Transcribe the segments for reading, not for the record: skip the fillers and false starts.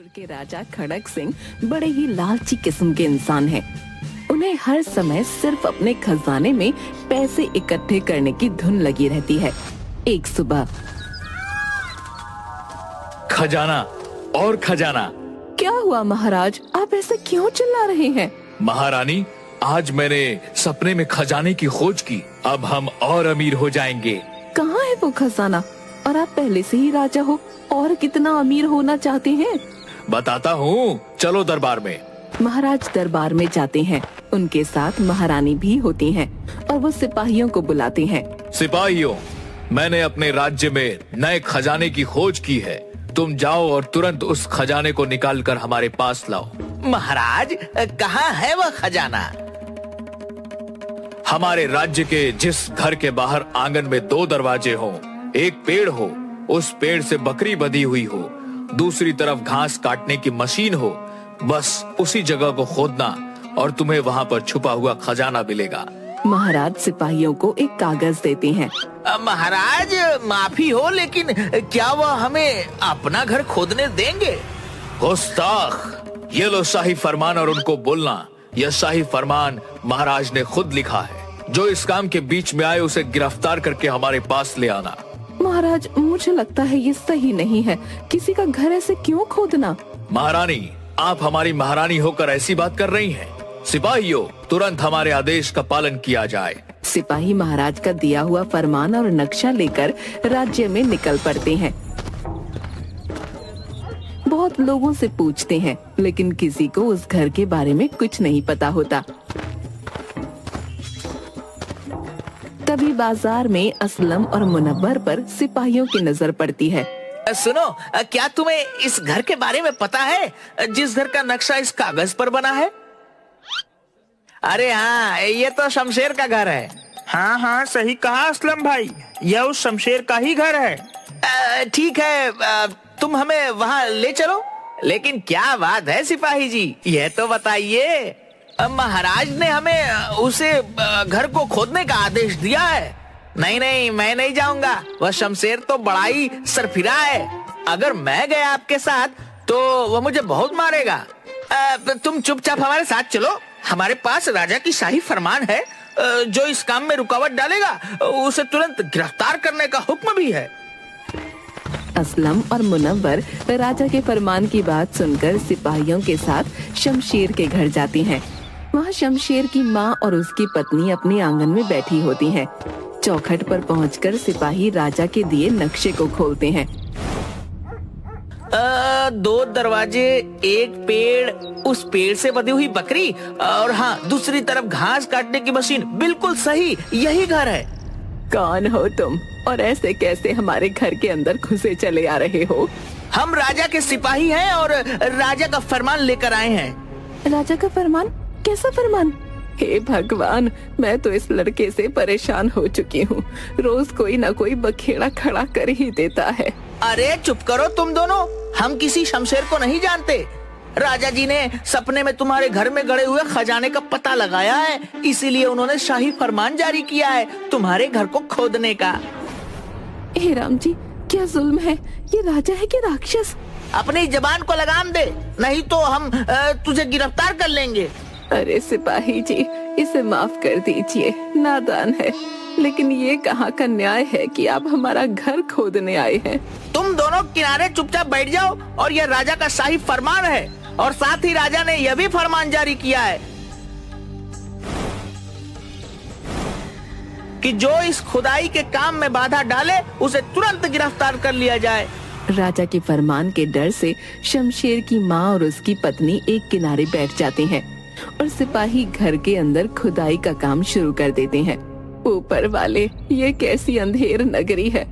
के राजा खड़क सिंह बड़े ही लालची किस्म के इंसान हैं। उन्हें हर समय सिर्फ अपने खजाने में पैसे इकट्ठे करने की धुन लगी रहती है। एक सुबह खजाना और खजाना। क्या हुआ महाराज, आप ऐसे क्यों चिल्ला रहे हैं? महारानी, आज मैंने सपने में खजाने की खोज की। अब हम और अमीर हो जाएंगे। कहाँ है वो खजाना? और आप पहले से ही राजा हो, और कितना अमीर होना चाहते हैं? बताता हूँ, चलो दरबार में। महाराज दरबार में जाते हैं। उनके साथ महारानी भी होती हैं और वो सिपाहियों को बुलाते हैं। सिपाहियों, मैंने अपने राज्य में नए खजाने की खोज की है। तुम जाओ और तुरंत उस खजाने को निकाल कर हमारे पास लाओ। महाराज, कहाँ है वह खजाना? हमारे राज्य के जिस घर के बाहर आंगन में 2 दरवाजे हों, एक पेड़ हो, उस पेड़ से बकरी बंधी हुई हो, दूसरी तरफ घास काटने की मशीन हो, बस उसी जगह को खोदना और तुम्हें वहाँ पर छुपा हुआ खजाना मिलेगा। महाराज सिपाहियों को एक कागज देते हैं। महाराज, माफी हो, लेकिन क्या वह हमें अपना घर खोदने देंगे? गुस्ताख, ये लो शाही फरमान और उनको बोलना, यह शाही फरमान महाराज ने खुद लिखा है। जो इस काम के बीच में आए उसे गिरफ्तार करके हमारे पास ले आना। महाराज, मुझे लगता है ये सही नहीं है। किसी का घर ऐसे क्यों खोदना? महारानी, आप हमारी महारानी होकर ऐसी बात कर रही हैं। सिपाहियों, तुरंत हमारे आदेश का पालन किया जाए। सिपाही महाराज का दिया हुआ फरमान और नक्शा लेकर राज्य में निकल पड़ते हैं। बहुत लोगों से पूछते हैं, लेकिन किसी को उस घर के बारे में कुछ नहीं पता होता। तभी बाजार में असलम और मुनव्वर पर सिपाहियों की नजर पड़ती है। सुनो, क्या तुम्हें इस घर के बारे में पता है, जिस घर का नक्शा इस कागज पर बना है? अरे हाँ, ये तो शमशेर का घर है। हाँ हाँ, सही कहा असलम भाई, यह उस शमशेर का ही घर है। ठीक है, तुम हमें वहाँ ले चलो। लेकिन क्या बात है सिपाही जी, यह तो बताइए। महाराज ने हमें उसे घर को खोदने का आदेश दिया है। नहीं नहीं, मैं नहीं जाऊंगा। वह शमशेर तो बड़ा ही सरफिरा है। अगर मैं गया आपके साथ तो वह मुझे बहुत मारेगा। तुम चुपचाप हमारे साथ चलो। हमारे पास राजा की शाही फरमान है। जो इस काम में रुकावट डालेगा उसे तुरंत गिरफ्तार करने का हुक्म भी है। असलम और मुनव्वर राजा के फरमान की बात सुनकर सिपाहियों के साथ शमशेर के घर जाती हैं। वहाँ शमशेर की माँ और उसकी पत्नी अपने आंगन में बैठी होती हैं। चौखट पर पहुंचकर सिपाही राजा के दिए नक्शे को खोलते हैं। 2 दरवाजे, एक पेड़, उस पेड़ से बंधी हुई बकरी, और हाँ, दूसरी तरफ घास काटने की मशीन। बिल्कुल सही, यही घर है। कौन हो तुम और ऐसे कैसे हमारे घर के अंदर घुसे चले आ रहे हो? हम राजा के सिपाही हैं और राजा का फरमान लेकर आए हैं। राजा का फरमान? कैसा फरमान? हे भगवान, मैं तो इस लड़के से परेशान हो चुकी हूँ। रोज कोई ना कोई बखेड़ा खड़ा कर ही देता है। अरे चुप करो तुम दोनों, हम किसी शमशेर को नहीं जानते। राजा जी ने सपने में तुम्हारे घर में गड़े हुए खजाने का पता लगाया है, इसीलिए उन्होंने शाही फरमान जारी किया है तुम्हारे घर को खोदने का। हे राम जी, क्या जुल्म है! ये राजा है कि राक्षस? अपनी जबान को लगाम दे, नहीं तो हम तुझे गिरफ्तार कर लेंगे। अरे सिपाही जी, इसे माफ कर दीजिए, नादान है। लेकिन ये कहाँ का न्याय है कि आप हमारा घर खोदने आए हैं? तुम दोनों किनारे चुपचाप बैठ जाओ। और यह राजा का शाही फरमान है, और साथ ही राजा ने यह भी फरमान जारी किया है कि जो इस खुदाई के काम में बाधा डाले उसे तुरंत गिरफ्तार कर लिया जाए। राजा के फरमान के डर से शमशेर की माँ और उसकी पत्नी एक किनारे बैठ जाते हैं और सिपाही घर के अंदर खुदाई का काम शुरू कर देते हैं। ऊपर वाले, ये कैसी अंधेर नगरी है।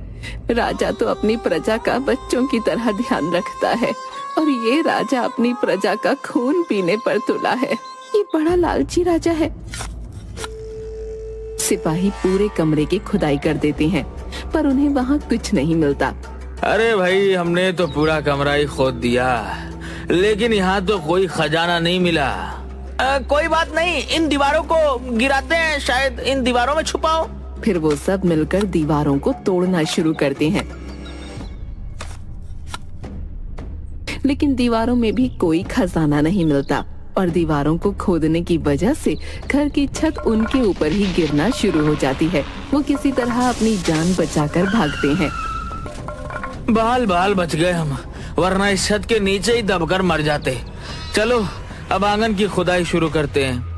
राजा तो अपनी प्रजा का बच्चों की तरह ध्यान रखता है, और ये राजा अपनी प्रजा का खून पीने पर तुला है। ये बड़ा लालची राजा है। सिपाही पूरे कमरे की खुदाई कर देते हैं, पर उन्हें वहाँ कुछ नहीं मिलता। अरे भाई, हमने तो पूरा कमरा ही खोद दिया, लेकिन यहाँ तो कोई खजाना नहीं मिला। कोई बात नहीं, इन दीवारों को गिराते हैं, शायद इन दीवारों में छुपाओ। फिर वो सब मिलकर दीवारों को तोड़ना शुरू करते हैं, लेकिन दीवारों में भी कोई खजाना नहीं मिलता और दीवारों को खोदने की वजह से घर की छत उनके ऊपर ही गिरना शुरू हो जाती है। वो किसी तरह अपनी जान बचाकर भागते हैं। बाल बाल बच गए हम, वरना इस छत के नीचे ही दबकर मर जाते। चलो अब आंगन की खुदाई शुरू करते हैं।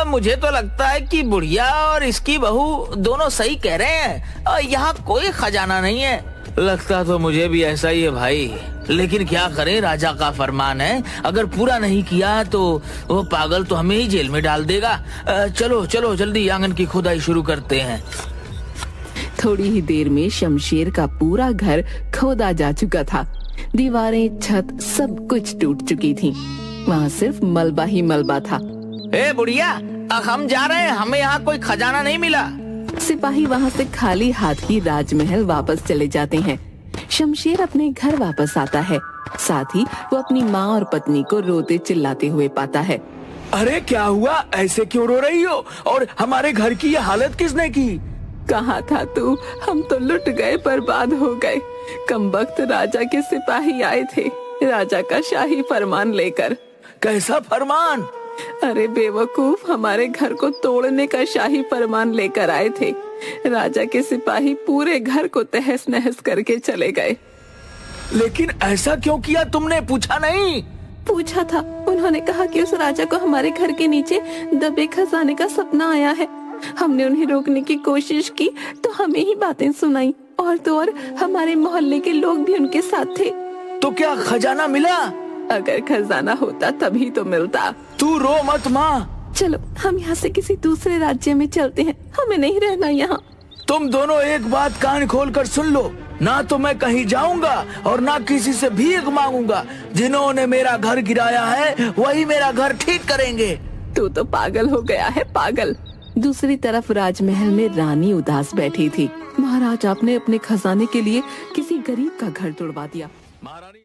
मुझे तो लगता है कि बुढ़िया और इसकी बहू दोनों सही कह रहे हैं। यहाँ कोई खजाना नहीं है। लगता तो मुझे भी ऐसा ही है भाई, लेकिन क्या करें, राजा का फरमान है, अगर पूरा नहीं किया तो वो पागल तो हमें ही जेल में डाल देगा। चलो चलो जल्दी आंगन की खुदाई शुरू करते हैं। थोड़ी ही देर में शमशेर का पूरा घर खोदा जा चुका था। दीवारें, छत, सब कुछ टूट चुकी थी। वहाँ सिर्फ मलबा ही मलबा था। ए बुढ़िया, हम जा रहे हैं, हमें यहाँ कोई खजाना नहीं मिला। सिपाही वहाँ से खाली हाथ ही राजमहल वापस चले जाते हैं। शमशेर अपने घर वापस आता है। साथ ही वो अपनी माँ और पत्नी को रोते चिल्लाते हुए पाता है। अरे क्या हुआ, ऐसे क्यों रो रही हो? और हमारे घर की ये हालत किसने की? कहाँ था तू? हम तो लुट गए, बर्बाद हो गए। कमबख्त राजा के सिपाही आए थे, राजा का शाही फरमान लेकर। कैसा फरमान? अरे बेवकूफ, हमारे घर को तोड़ने का शाही फरमान लेकर आए थे। राजा के सिपाही पूरे घर को तहस नहस करके चले गए। लेकिन ऐसा क्यों किया तुमने, पूछा नहीं? पूछा था, उन्होंने कहा कि उस राजा को हमारे घर के नीचे दबे खजाने का सपना आया है। हमने उन्हें रोकने की कोशिश की तो हमें ही बातें सुनाई, और तो और हमारे मोहल्ले के लोग भी उनके साथ थे। तो क्या खजाना मिला? अगर खजाना होता तभी तो मिलता। तू रो मत माँ। चलो हम यहाँ से किसी दूसरे राज्य में चलते हैं, हमें नहीं रहना यहाँ। तुम दोनों एक बात कान खोल कर सुन लो, ना तो मैं कहीं जाऊंगा और ना किसी से भीख मांगूंगा। जिन्होंने मेरा घर गिराया है वही मेरा घर ठीक करेंगे। तू तो पागल हो गया है, पागल। दूसरी तरफ राजमहल में रानी उदास बैठी थी। महाराज आपने अपने खजाने के लिए किसी गरीब का घर तोड़वा दिया। महारानी